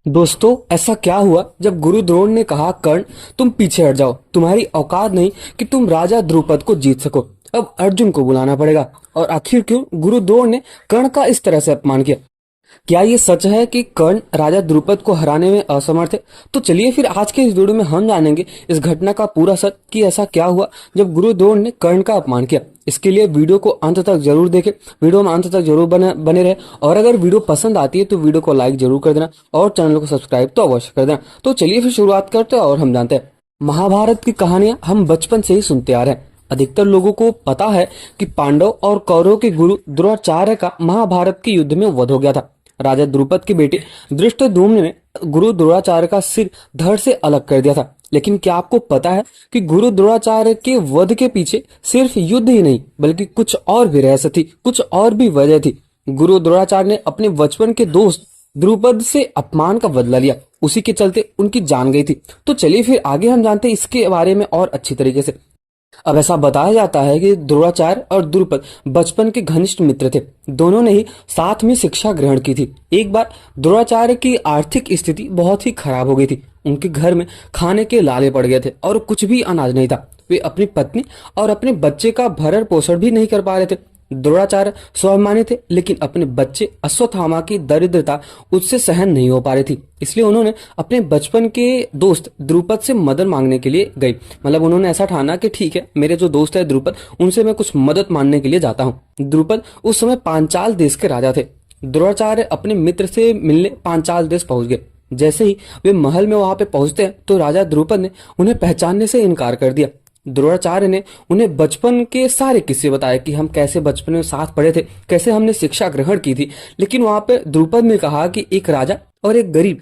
दोस्तों, ऐसा क्या हुआ जब गुरु द्रोण ने कहा कर्ण तुम पीछे हट जाओ, तुम्हारी औकात नहीं कि तुम राजा द्रुपद को जीत सको। अब अर्जुन को बुलाना पड़ेगा। और आखिर क्यों गुरु द्रोण ने कर्ण का इस तरह से अपमान किया? क्या ये सच है कि कर्ण राजा द्रुपद को हराने में असमर्थ है? तो चलिए फिर आज के इस वीडियो में हम जानेंगे इस घटना का पूरा सच कि ऐसा क्या हुआ जब गुरु द्रोण ने कर्ण का अपमान किया। इसके लिए वीडियो को अंत तक जरूर देखें, वीडियो में अंत तक जरूर बने रहे। और अगर वीडियो पसंद आती है तो वीडियो को लाइक जरूर कर देना और चैनल को सब्सक्राइब तो अवश्य कर देना। तो चलिए फिर शुरुआत करते हैं और हम जानते हैं। महाभारत की कहानियां हम बचपन से ही सुनते आ रहे हैं। अधिकतर लोगों को पता है कि पांडव और कौरवों के गुरु द्रोणाचार्य का महाभारत के युद्ध में वध हो गया था। राजा द्रुपद के बेटे धृष्टद्युम्न ने गुरु द्रोणाचार्य का सिर धड़ से अलग कर दिया था। लेकिन क्या आपको पता है कि गुरु द्रोणाचार्य के वध के पीछे सिर्फ युद्ध ही नहीं बल्कि कुछ और भी रहस्य थी, कुछ और भी वजह थी। गुरु द्रोणाचार्य ने अपने बचपन के दोस्त द्रुपद से अपमान का बदला लिया, उसी के चलते उनकी जान गई थी। तो चलिए फिर आगे हम जानते हैं इसके बारे में और अच्छी तरीके से। अब ऐसा बताया जाता है कि द्रोणाचार्य और द्रुपद बचपन के घनिष्ठ मित्र थे। दोनों ने ही साथ में शिक्षा ग्रहण की थी। एक बार द्रोणाचार्य की आर्थिक स्थिति बहुत ही खराब हो गई थी। उनके घर में खाने के लाले पड़ गए थे और कुछ भी अनाज नहीं था। वे अपनी पत्नी और अपने बच्चे का भरण पोषण भी नहीं कर पा रहे थे। द्रोणाचार्य स्वाभिमानी थे, लेकिन अपने बच्चे अश्वत्थामा की दरिद्रता उससे सहन नहीं हो पा रही थी। इसलिए उन्होंने अपने बचपन के दोस्त द्रुपद से मदद मांगने के लिए गई। मतलब उन्होंने ऐसा ठाना कि ठीक है, मेरे जो दोस्त है द्रुपद, उनसे मैं कुछ मदद मांगने के लिए जाता हूँ। द्रुपद उस समय पांचाल देश के राजा थे। द्रोणाचार्य अपने मित्र से मिलने पांचाल देश पहुंच गए। जैसे ही वे महल में वहां पे पहुंचते हैं तो राजा द्रुपद ने उन्हें पहचानने से इनकार कर दिया। द्रोणाचार्य ने उन्हें बचपन के सारे किस्से बताए कि हम कैसे बचपन में साथ पढ़े थे, कैसे हमने शिक्षा ग्रहण की थी। लेकिन वहां पे द्रुपद ने कहा कि एक राजा और एक गरीब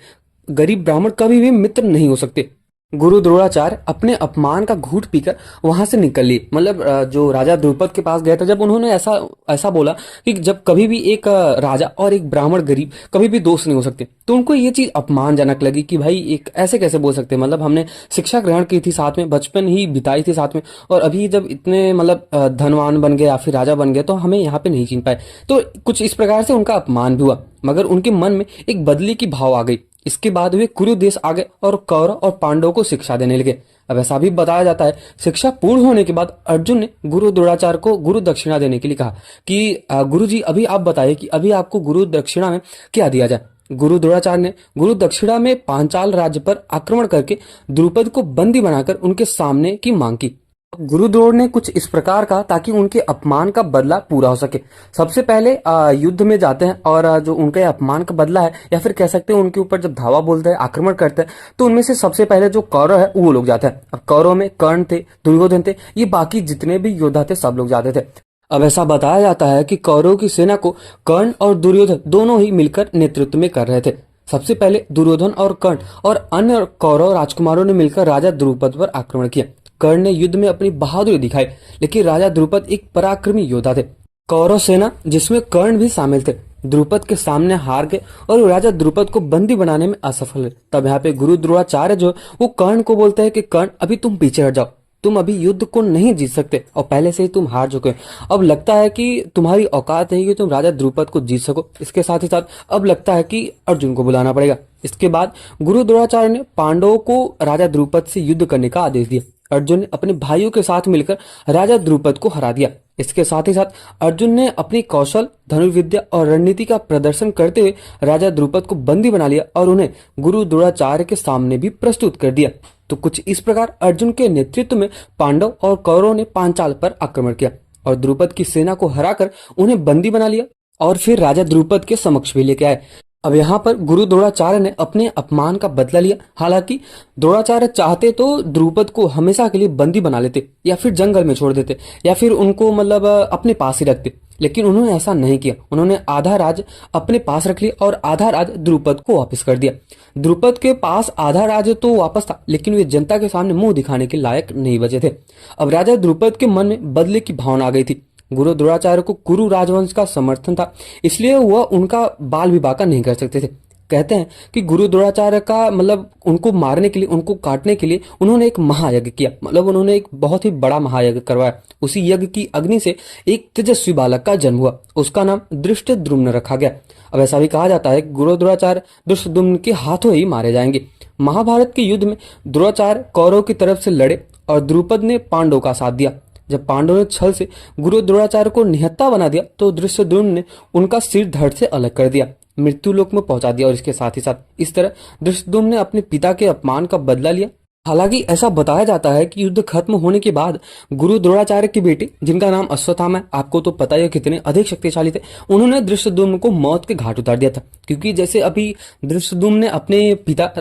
गरीब ब्राह्मण कभी भी मित्र नहीं हो सकते। गुरु द्रोणाचार्य अपने अपमान का घूंट पीकर वहां से निकल लिए। मतलब जो राजा द्रुपद के पास गया था, जब उन्होंने ऐसा ऐसा बोला कि जब कभी भी एक राजा और एक ब्राह्मण गरीब कभी भी दोस्त नहीं हो सकते, तो उनको ये चीज अपमानजनक लगी कि भाई एक ऐसे कैसे बोल सकते हैं। मतलब हमने शिक्षा ग्रहण की थी साथ में, बचपन ही बिताई थी साथ में, और अभी जब इतने मतलब धनवान बन गए या फिर राजा बन गए तो हमें यहाँ पे नहीं चिन पाए। तो कुछ इस प्रकार से उनका अपमान भी हुआ, मगर उनके मन में एक बदले की भाव आ गई। इसके बाद वे कुरु देश आ गए और कौरव और पांडवों को शिक्षा देने लगे। अब ऐसा भी बताया जाता है, शिक्षा पूर्ण होने के बाद अर्जुन ने गुरु द्रोणाचार्य को गुरु दक्षिणा देने के लिए कहा कि गुरु जी, अभी आप बताइए कि अभी आपको गुरु दक्षिणा में क्या दिया जाए। गुरु द्रोणाचार्य ने गुरु दक्षिणा में पांचाल राज्य पर आक्रमण करके द्रुपद को बंदी बनाकर उनके सामने की मांग की। गुरु द्रोण ने कुछ इस प्रकार कहा ताकि उनके अपमान का बदला पूरा हो सके। सबसे पहले युद्ध में जाते हैं और जो उनके अपमान का बदला है, या फिर कह सकते हैं उनके ऊपर जब धावा बोलते हैं, आक्रमण करते हैं, तो उनमें से सबसे पहले जो कौरव है वो लोग जाते हैं। अब कौरव में कर्ण थे, दुर्योधन थे, ये बाकी जितने भी योद्धा थे सब लोग जाते थे। अब ऐसा बताया जाता है कि कौरव की सेना को कर्ण और दुर्योधन दोनों ही मिलकर नेतृत्व में कर रहे थे। सबसे पहले दुर्योधन और कर्ण और अन्य कौरव राजकुमारों ने मिलकर राजा द्रुपद पर आक्रमण किया। कर्ण ने युद्ध में अपनी बहादुरी दिखाई, लेकिन राजा द्रुपद एक पराक्रमी योद्धा थे। कौरव सेना जिसमें कर्ण भी शामिल थे द्रुपद के सामने हार गए और राजा द्रुपद को बंदी बनाने में असफल हुए। तब यहाँ पे गुरु द्रोणाचार्य जो वो कर्ण को बोलते हैं कि कर्ण, अभी तुम पीछे हट जाओ, तुम अभी युद्ध को नहीं जीत सकते और पहले से ही तुम हार चुके हो। अब लगता है कि तुम्हारी औकात नहीं कि तुम राजा द्रुपद को जीत सको। इसके साथ ही साथ अब लगता है कि अर्जुन को बुलाना पड़ेगा। इसके बाद गुरु द्रोणाचार्य ने पांडवों को राजा द्रुपद से युद्ध करने का आदेश दिया। अर्जुन ने अपने भाइयों के साथ मिलकर राजा द्रुपद को हरा दिया। इसके साथ ही साथ अर्जुन ने अपनी कौशल, धनुर्विद्या और रणनीति का प्रदर्शन करते हुए राजा द्रुपद को बंदी बना लिया और उन्हें गुरु द्रोणाचार्य के सामने भी प्रस्तुत कर दिया। तो कुछ इस प्रकार अर्जुन के नेतृत्व में पांडव और कौरवों ने पांचाल पर आक्रमण किया और द्रुपद की सेना को हराकर उन्हें बंदी बना लिया और फिर राजा द्रुपद के समक्ष भी लेके आए। अब यहाँ पर गुरु द्रोणाचार्य ने अपने अपमान का बदला लिया। हालांकि द्रोणाचार्य चाहते तो द्रुपद को हमेशा के लिए बंदी बना लेते या फिर जंगल में छोड़ देते या फिर उनको मतलब अपने पास ही रखते, लेकिन उन्होंने ऐसा नहीं किया। उन्होंने आधा राज अपने पास रख लिया और आधा राज द्रुपद को वापस कर दिया। द्रुपद के पास आधा राज तो वापस था, लेकिन वे जनता के सामने मुंह दिखाने के लायक नहीं बचे थे। अब राजा द्रुपद के मन में बदले की भावना आ गई थी। गुरु द्रोणाचार्य को कुरु राजवंश का समर्थन था, इसलिए वह उनका बाल विवाह नहीं कर सकते थे। कहते हैं कि गुरु द्रोणाचार्य का मतलब उनको मारने के लिए, उनको काटने के लिए उन्होंने एक महायज्ञ किया, मतलब उन्होंने एक बहुत ही बड़ा महायज्ञ करवाया। उसी यज्ञ की अग्नि से एक तेजस्वी बालक का जन्म हुआ, उसका नाम धृष्टद्युम्न रखा गया। अब ऐसा भी कहा जाता है कि गुरु द्रोणाचार्य धृष्टद्युम्न के हाथों ही मारे जाएंगे। महाभारत के युद्ध में द्रोणाचार्य कौरव की तरफ से लड़े और द्रुपद ने पांडवों का साथ दिया। जब पांडवों ने छल से गुरु द्रोणाचार्य को निहत्था बना दिया तो धृष्टद्युम्न ने उनका सिर धड़ से अलग कर दिया, मृत्यु लोक में पहुंचा दिया। और इसके साथ ही साथ इस तरह धृष्टद्युम्न ने अपने पिता के अपमान का बदला लिया। हालांकि ऐसा बताया जाता है कि युद्ध खत्म होने के बाद गुरु द्रोणाचार्य के बेटे, जिनका नाम अश्वत्थामा है, आपको तो पता ही है कितने अधिक शक्तिशाली थे, उन्होंने धृष्टद्युम्न को मौत के घाट उतार दिया था। क्योंकि जैसे अभी धृष्टद्युम्न ने अपने पिता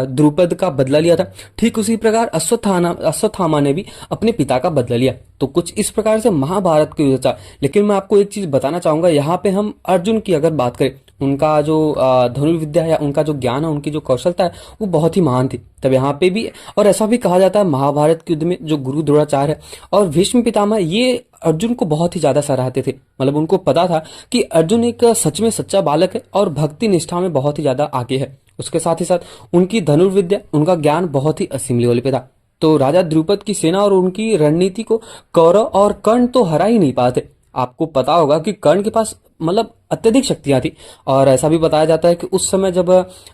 द्रुपद का बदला लिया था, ठीक उसी प्रकार अश्वत्थामा ने भी अपने पिता का बदला लिया। तो कुछ इस प्रकार से महाभारत की युद्ध था। लेकिन मैं आपको एक चीज बताना चाहूंगा, यहाँ पे हम अर्जुन की अगर बात करें, उनका जो धनुर्विद्या या उनका जो ज्ञान है, उनकी जो कौशलता है, वो बहुत ही महान थी। तब यहाँ पे भी, और ऐसा भी कहा जाता है महाभारत के युद्ध में जो गुरु द्रोणाचार्य है और भीष्म पितामह, ये अर्जुन को बहुत ही ज्यादा सराहते थे। मतलब उनको पता था कि अर्जुन एक सच में सच्चा बालक है और भक्ति निष्ठा में बहुत ही ज्यादा आगे है। उसके साथ ही साथ उनकी धनुर्विद्या, उनका ज्ञान बहुत ही असीम लेवल पे था। तो राजा द्रुपद की सेना और उनकी रणनीति को कौरव और कर्ण तो हरा ही नहीं पाते। आपको पता होगा कि कर्ण के पास मतलब अत्यधिक शक्तियां थी। और ऐसा भी बताया जाता है कि उस समय जब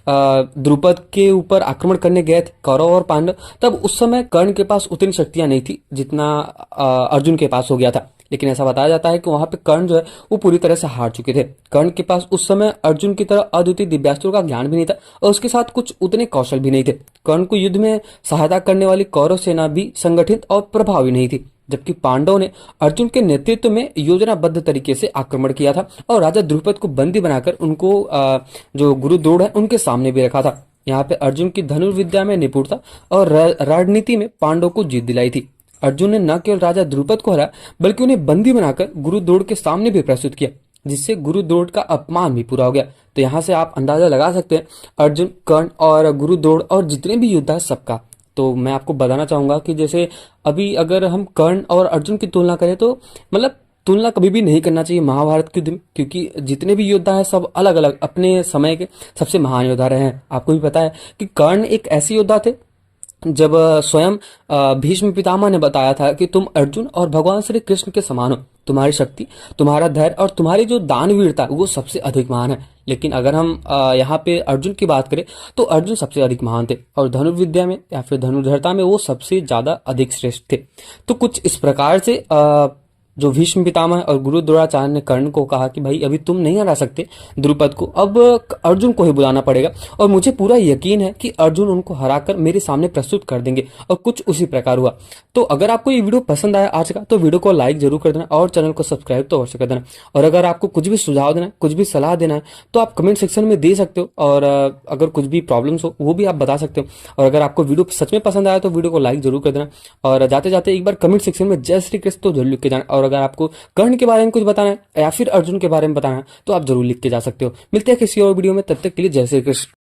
द्रुपद के ऊपर आक्रमण करने गए थे कौरव और पांडव, तब उस समय कर्ण के पास उतनी शक्तियां नहीं थी जितना अर्जुन के पास हो गया था। लेकिन ऐसा बताया जाता है कि वहां पे कर्ण जो है वो पूरी तरह से हार चुके थे। कर्ण के पास उस समय अर्जुन की तरह अद्वितीय दिव्यास्त्रों का ज्ञान भी नहीं था और उसके साथ कुछ उतने कौशल भी नहीं थे। कर्ण को युद्ध में सहायता करने वाली कौरव सेना भी संगठित और प्रभावी नहीं थी। जबकि पांडवों ने अर्जुन के नेतृत्व में योजनाबद्ध तरीके से आक्रमण किया था और राजा द्रुपद को बंदी बनाकर उनको जो गुरु द्रोण है उनके सामने भी रखा था। यहाँ पे अर्जुन की धनुर्विद्या में निपुणता और रणनीति में पांडवों को जीत दिलाई थी। अर्जुन ने न केवल राजा द्रुपद को हराया बल्कि उन्हें बंदी बनाकर गुरु द्रोण के सामने भी प्रस्तुत किया, जिससे गुरु द्रोण का अपमान भी पूरा हो गया। तो यहाँ से आप अंदाजा लगा सकते हैं अर्जुन, कर्ण और गुरु द्रोण और जितने भी योद्धा है सबका। तो मैं आपको बताना चाहूंगा कि जैसे अभी अगर हम कर्ण और अर्जुन की तुलना करें तो मतलब तुलना कभी भी नहीं करना चाहिए महाभारत के युद्ध में, क्योंकि जितने भी योद्धा हैं सब अलग अलग अपने समय के सबसे महान योद्धा रहे हैं। आपको भी पता है कि कर्ण एक ऐसे योद्धा थे, जब स्वयं भीष्म पितामह ने बताया था कि तुम अर्जुन और भगवान श्री कृष्ण के समान हो, तुम्हारी शक्ति, तुम्हारा धैर्य और तुम्हारी जो दानवीरता वो सबसे अधिक महान है। लेकिन अगर हम यहाँ पे अर्जुन की बात करें तो अर्जुन सबसे अधिक महान थे और धनुर्विद्या में या फिर धनुर्धरता में वो सबसे ज्यादा अधिक श्रेष्ठ थे। तो कुछ इस प्रकार से जो भीष्म पितामह और गुरु द्रोणाचार्य ने कर्ण को कहा कि भाई अभी तुम नहीं हरा सकते द्रुपद को, अब अर्जुन को ही बुलाना पड़ेगा। और मुझे पूरा यकीन है कि अर्जुन उनको हराकर मेरे सामने प्रस्तुत कर देंगे। और कुछ उसी प्रकार हुआ। तो अगर आपको ये वीडियो पसंद आया आज का, तो वीडियो को लाइक जरूर कर देना और चैनल को सब्सक्राइब तो अवश्य कर देना। और अगर आपको कुछ भी सुझाव देना है, कुछ भी सलाह देना है, तो आप कमेंट सेक्शन में दे सकते हो। और अगर कुछ भी प्रॉब्लम्स हो वो भी आप बता सकते हो। और अगर आपको वीडियो सच में पसंद आया तो वीडियो को लाइक जरूर कर देना। और जाते जाते एक बार कमेंट सेक्शन में जय श्री कृष्ण तो जरूर लिख के जाना। और अगर आपको कर्ण के बारे में कुछ बताना है या फिर अर्जुन के बारे में बताना है तो आप जरूर लिख के जा सकते हो। मिलते हैं किसी और वीडियो में, तब तक के लिए जय श्री कृष्ण।